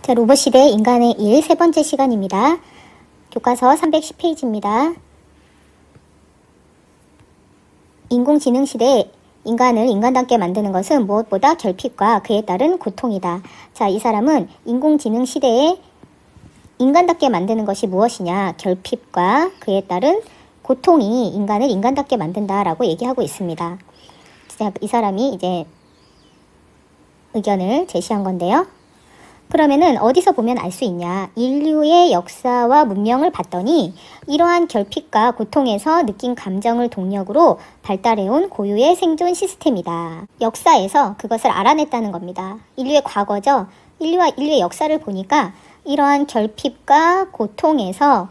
자, 로봇 시대 인간의 일 세 번째 시간입니다. 교과서 310페이지입니다. 인공지능 시대에 인간을 인간답게 만드는 것은 무엇보다 결핍과 그에 따른 고통이다. 자, 이 사람은 인공지능 시대에 인간답게 만드는 것이 무엇이냐? 결핍과 그에 따른 고통이 인간을 인간답게 만든다라고 얘기하고 있습니다. 자, 이 사람이 이제 의견을 제시한 건데요. 그러면은 어디서 보면 알 수 있냐? 인류의 역사와 문명을 봤더니 이러한 결핍과 고통에서 느낀 감정을 동력으로 발달해온 고유의 생존 시스템이다. 역사에서 그것을 알아냈다는 겁니다. 인류의 과거죠. 인류의 역사를 보니까 이러한 결핍과 고통에서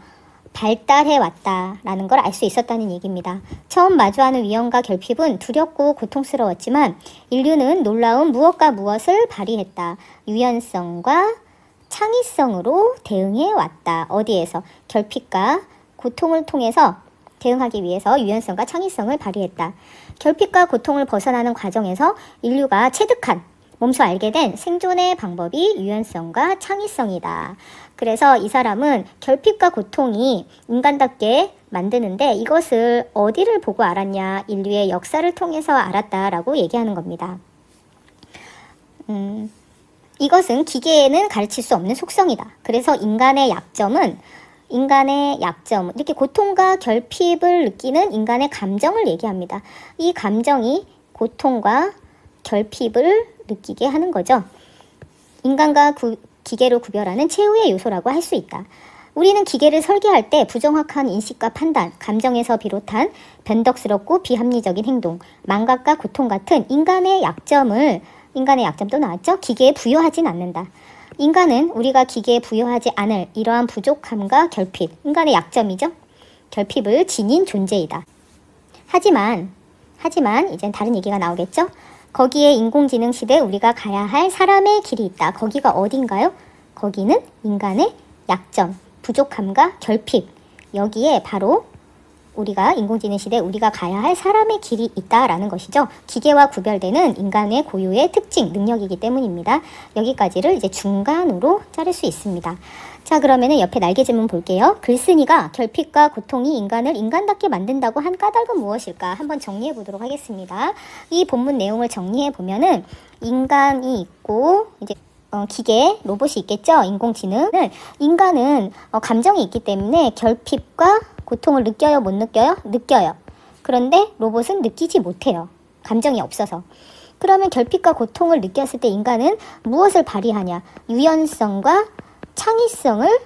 발달해 왔다라는 걸 알 수 있었다는 얘기입니다. 처음 마주하는 위험과 결핍은 두렵고 고통스러웠지만 인류는 놀라운 무엇과 무엇을 발휘했다. 유연성과 창의성으로 대응해 왔다. 어디에서? 결핍과 고통을 통해서 대응하기 위해서 유연성과 창의성을 발휘했다. 결핍과 고통을 벗어나는 과정에서 인류가 체득한 몸소 알게 된 생존의 방법이 유연성과 창의성이다. 그래서 이 사람은 결핍과 고통이 인간답게 만드는데 이것을 어디를 보고 알았냐? 인류의 역사를 통해서 알았다라고 얘기하는 겁니다. 이것은 기계에는 가르칠 수 없는 속성이다. 그래서 인간의 약점은 이렇게 고통과 결핍을 느끼는 인간의 감정을 얘기합니다. 이 감정이 고통과 결핍을 느끼게 하는 거죠. 인간과 기계로 구별하는 최후의 요소라고 할 수 있다. 우리는 기계를 설계할 때 부정확한 인식과 판단, 감정에서 비롯한 변덕스럽고 비합리적인 행동, 망각과 고통 같은 인간의 약점도 나왔죠? 기계에 부여하진 않는다. 인간은 우리가 기계에 부여하지 않을 이러한 부족함과 결핍, 인간의 약점이죠? 결핍을 지닌 존재이다. 하지만 이젠 다른 얘기가 나오겠죠? 거기에 인공지능 시대에 우리가 가야 할 사람의 길이 있다. 거기가 어딘가요? 거기는 인간의 약점, 부족함과 결핍. 여기에 바로 우리가 인공지능 시대에 우리가 가야 할 사람의 길이 있다라는 것이죠. 기계와 구별되는 인간의 고유의 특징, 능력이기 때문입니다. 여기까지를 이제 중간으로 자를 수 있습니다. 자, 그러면은 옆에 날개짓문 볼게요. 글쓴이가 결핍과 고통이 인간을 인간답게 만든다고 한 까닭은 무엇일까? 한번 정리해 보도록 하겠습니다. 이 본문 내용을 정리해 보면은 인간이 있고 이제 기계, 로봇이 있겠죠? 인공지능은 인간은 감정이 있기 때문에 결핍과 고통을 느껴요? 못 느껴요? 느껴요. 그런데 로봇은 느끼지 못해요. 감정이 없어서. 그러면 결핍과 고통을 느꼈을 때 인간은 무엇을 발휘하냐? 유연성과 창의성을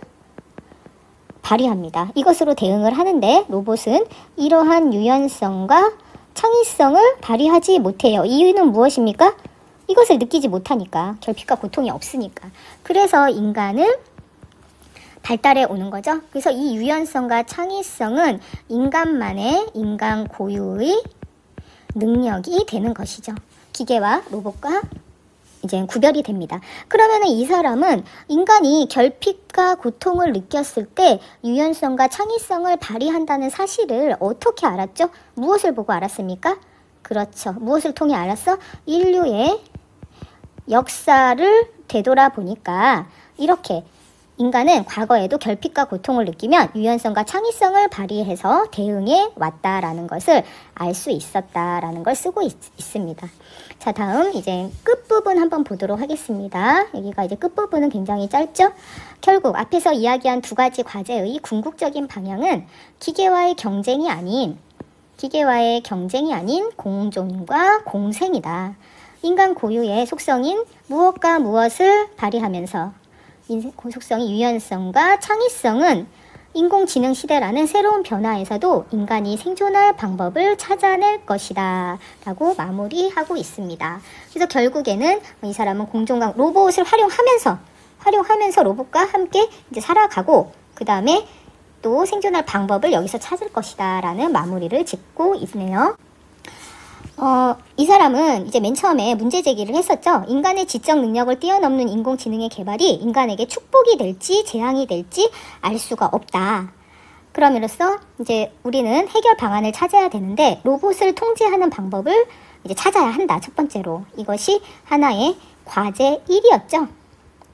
발휘합니다. 이것으로 대응을 하는데 로봇은 이러한 유연성과 창의성을 발휘하지 못해요. 이유는 무엇입니까? 이것을 느끼지 못하니까. 결핍과 고통이 없으니까. 그래서 인간은 발달해 오는 거죠. 그래서 이 유연성과 창의성은 인간 고유의 능력이 되는 것이죠. 기계와 로봇과 이제 구별이 됩니다. 그러면 이 사람은 인간이 결핍과 고통을 느꼈을 때 유연성과 창의성을 발휘한다는 사실을 어떻게 알았죠? 무엇을 보고 알았습니까? 그렇죠. 무엇을 통해 알았어? 인류의 역사를 되돌아보니까 이렇게 인간은 과거에도 결핍과 고통을 느끼면 유연성과 창의성을 발휘해서 대응해 왔다라는 것을 알 수 있었다라는 걸 쓰고 있습니다. 자, 다음 이제 끝부분 한번 보도록 하겠습니다. 여기가 이제 끝부분은 굉장히 짧죠? 결국 앞에서 이야기한 두 가지 과제의 궁극적인 방향은 기계와의 경쟁이 아닌 공존과 공생이다. 인간 고유의 속성인 무엇과 무엇을 발휘하면서 속성이 유연성과 창의성은 인공지능 시대라는 새로운 변화에서도 인간이 생존할 방법을 찾아낼 것이다 라고 마무리하고 있습니다. 그래서 결국에는 이 사람은 공존과 로봇을 활용하면서 로봇과 함께 이제 살아가고 그 다음에 또 생존할 방법을 여기서 찾을 것이다 라는 마무리를 짓고 있네요. 이 사람은 이제 맨 처음에 문제 제기를 했었죠. 인간의 지적 능력을 뛰어넘는 인공지능의 개발이 인간에게 축복이 될지 재앙이 될지 알 수가 없다. 그럼으로써 이제 우리는 해결 방안을 찾아야 되는데 로봇을 통제하는 방법을 이제 찾아야 한다. 첫 번째로. 이것이 하나의 과제 1이었죠.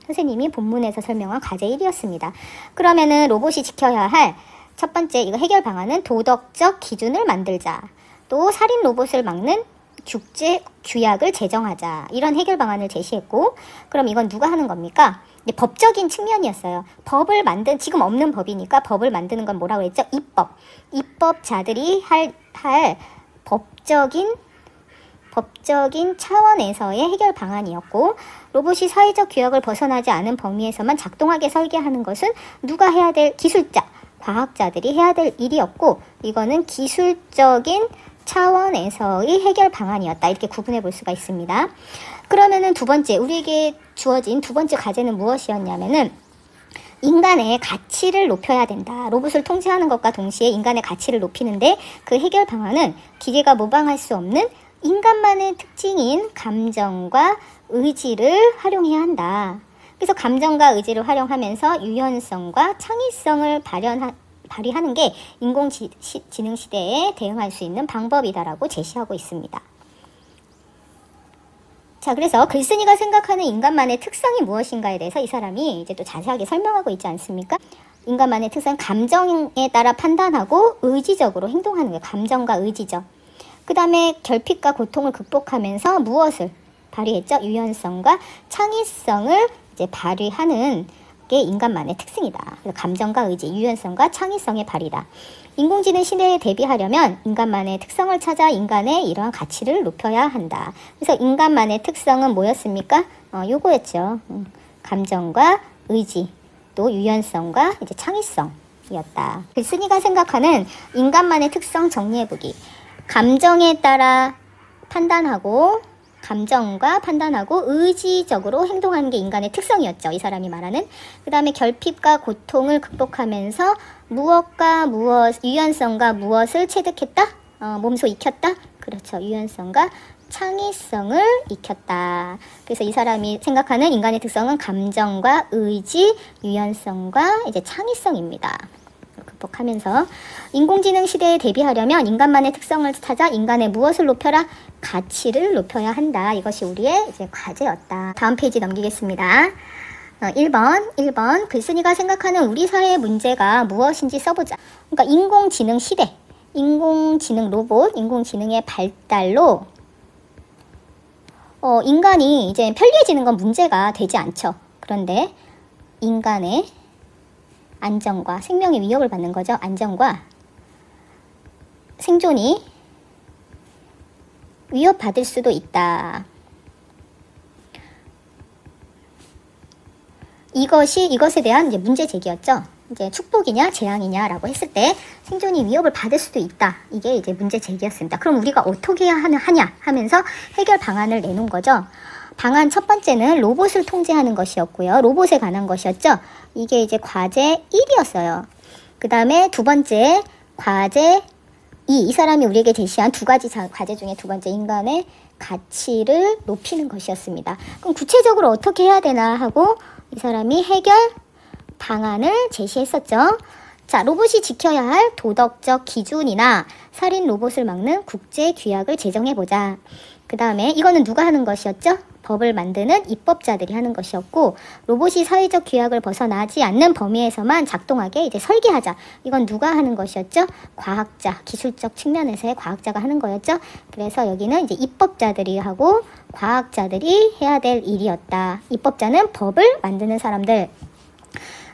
선생님이 본문에서 설명한 과제 1이었습니다. 그러면은 로봇이 지켜야 할 첫 번째 이거 해결 방안은 도덕적 기준을 만들자. 또 살인 로봇을 막는 국제 규약을 제정하자. 이런 해결 방안을 제시했고, 그럼 이건 누가 하는 겁니까? 법적인 측면이었어요. 법을 지금 없는 법이니까 법을 만드는 건 뭐라고 했죠? 입법자들이 할 법적인 차원에서의 해결 방안이었고, 로봇이 사회적 규약을 벗어나지 않은 범위에서만 작동하게 설계하는 것은 누가 해야 될 기술자, 과학자들이 해야 될 일이었고, 이거는 기술적인 차원에서의 해결 방안이었다. 이렇게 구분해 볼 수가 있습니다. 그러면은 두 번째, 우리에게 주어진 두 번째 과제는 무엇이었냐면은 인간의 가치를 높여야 된다. 로봇을 통제하는 것과 동시에 인간의 가치를 높이는데 그 해결 방안은 기계가 모방할 수 없는 인간만의 특징인 감정과 의지를 활용해야 한다. 그래서 감정과 의지를 활용하면서 유연성과 창의성을 발휘하는 게 인공지능 시대에 대응할 수 있는 방법이다라고 제시하고 있습니다. 자, 그래서 글쓴이가 생각하는 인간만의 특성이 무엇인가에 대해서 이 사람이 이제 또 자세하게 설명하고 있지 않습니까? 인간만의 특성은 감정에 따라 판단하고 의지적으로 행동하는 거예요. 감정과 의지죠. 그 다음에 결핍과 고통을 극복하면서 무엇을 발휘했죠? 유연성과 창의성을 이제 발휘하는 게 인간만의 특징이다. 그래서 감정과 의지, 유연성과 창의성의 발휘다. 인공지능 시대에 대비하려면 인간만의 특성을 찾아 인간의 이러한 가치를 높여야 한다. 그래서 인간만의 특성은 뭐였습니까? 요거였죠. 감정과 의지, 또 유연성과 이제 창의성이었다. 글쓴이가 생각하는 인간만의 특성 정리해보기. 감정과 판단하고 의지적으로 행동하는 게 인간의 특성이었죠. 이 사람이 말하는. 그 다음에 결핍과 고통을 극복하면서 유연성과 무엇을 체득했다? 몸소 익혔다? 그렇죠. 유연성과 창의성을 익혔다. 그래서 이 사람이 생각하는 인간의 특성은 감정과 의지, 유연성과 이제 창의성입니다. 극복하면서 인공지능 시대에 대비하려면 인간만의 특성을 찾아 인간의 무엇을 높여라? 가치를 높여야 한다. 이것이 우리의 이제 과제였다. 다음 페이지 넘기겠습니다. 1번 글쓴이가 생각하는 우리 사회의 문제가 무엇인지 써보자. 그러니까 인공지능 시대, 인공지능 로봇, 인공지능의 발달로 인간이 이제 편리해지는 건 문제가 되지 않죠. 그런데 인간의 안전과 생명의 위협을 받는 거죠. 안전과 생존이 위협받을 수도 있다. 이것에 대한 이제 문제 제기였죠. 이제 축복이냐 재앙이냐라고 했을 때 생존이 위협을 받을 수도 있다. 이게 이제 문제 제기였습니다. 그럼 우리가 어떻게 해야 하냐 하면서 해결 방안을 내놓은 거죠. 방안 첫 번째는 로봇을 통제하는 것이었고요. 로봇에 관한 것이었죠. 이게 이제 과제 1이었어요. 그 다음에 두 번째 과제 2. 이 사람이 우리에게 제시한 두 가지 과제 중에 두 번째 인간의 가치를 높이는 것이었습니다. 그럼 구체적으로 어떻게 해야 되나 하고 이 사람이 해결 방안을 제시했었죠. 자, 로봇이 지켜야 할 도덕적 기준이나 살인 로봇을 막는 국제 규약을 제정해보자. 그 다음에 이거는 누가 하는 것이었죠? 법을 만드는 입법자들이 하는 것이었고, 로봇이 사회적 규약을 벗어나지 않는 범위에서만 작동하게 이제 설계하자. 이건 누가 하는 것이었죠? 과학자, 기술적 측면에서의 과학자가 하는 거였죠. 그래서 여기는 이제 입법자들이 하고 과학자들이 해야 될 일이었다. 입법자는 법을 만드는 사람들.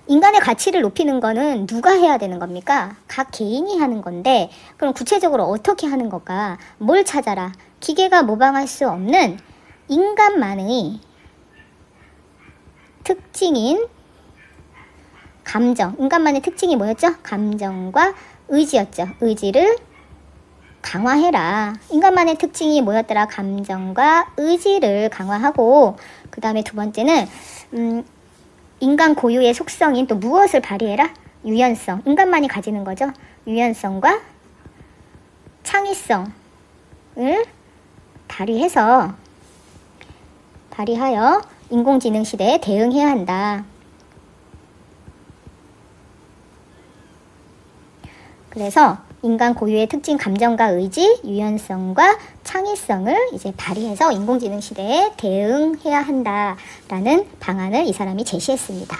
인간의 가치를 높이는 거는 누가 해야 되는 겁니까? 각 개인이 하는 건데, 그럼 구체적으로 어떻게 하는 걸까? 뭘 찾아라? 기계가 모방할 수 없는 인간만의 특징인 감정. 인간만의 특징이 뭐였죠? 감정과 의지였죠. 의지를 강화해라. 인간만의 특징이 뭐였더라? 감정과 의지를 강화하고, 그 다음에 두 번째는 인간 고유의 속성인 또 무엇을 발휘해라? 유연성. 인간만이 가지는 거죠. 유연성과 창의성을 발휘하여 인공지능 시대에 대응해야 한다. 그래서 인간 고유의 특징 감정과 의지, 유연성과 창의성을 이제 발휘해서 인공지능 시대에 대응해야 한다라는 방안을 이 사람이 제시했습니다.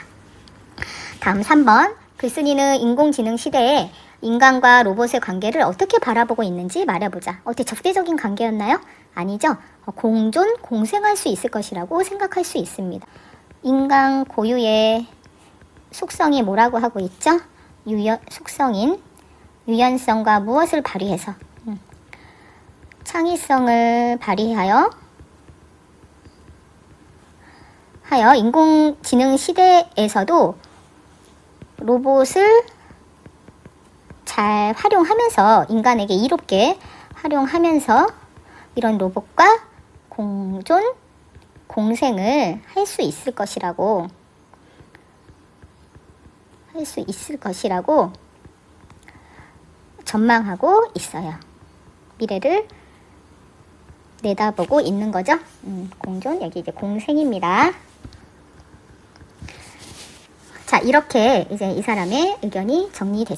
다음 3번. 글쓴이는 인공지능 시대에 인간과 로봇의 관계를 어떻게 바라보고 있는지 말해보자. 어떻게 적대적인 관계였나요? 아니죠. 공존, 공생할 수 있을 것이라고 생각할 수 있습니다. 인간 고유의 속성이 뭐라고 하고 있죠? 속성인 유연성과 무엇을 발휘해서? 창의성을 발휘하여 인공지능 시대에서도 로봇을 잘 활용하면서 인간에게 이롭게 활용하면서 이런 로봇과 공존, 공생을 할 수 있을 것이라고 전망하고 있어요. 미래를 내다보고 있는 거죠. 공존, 여기 이제 공생입니다. 자, 이렇게 이제 이 사람의 의견이 정리됐습니다.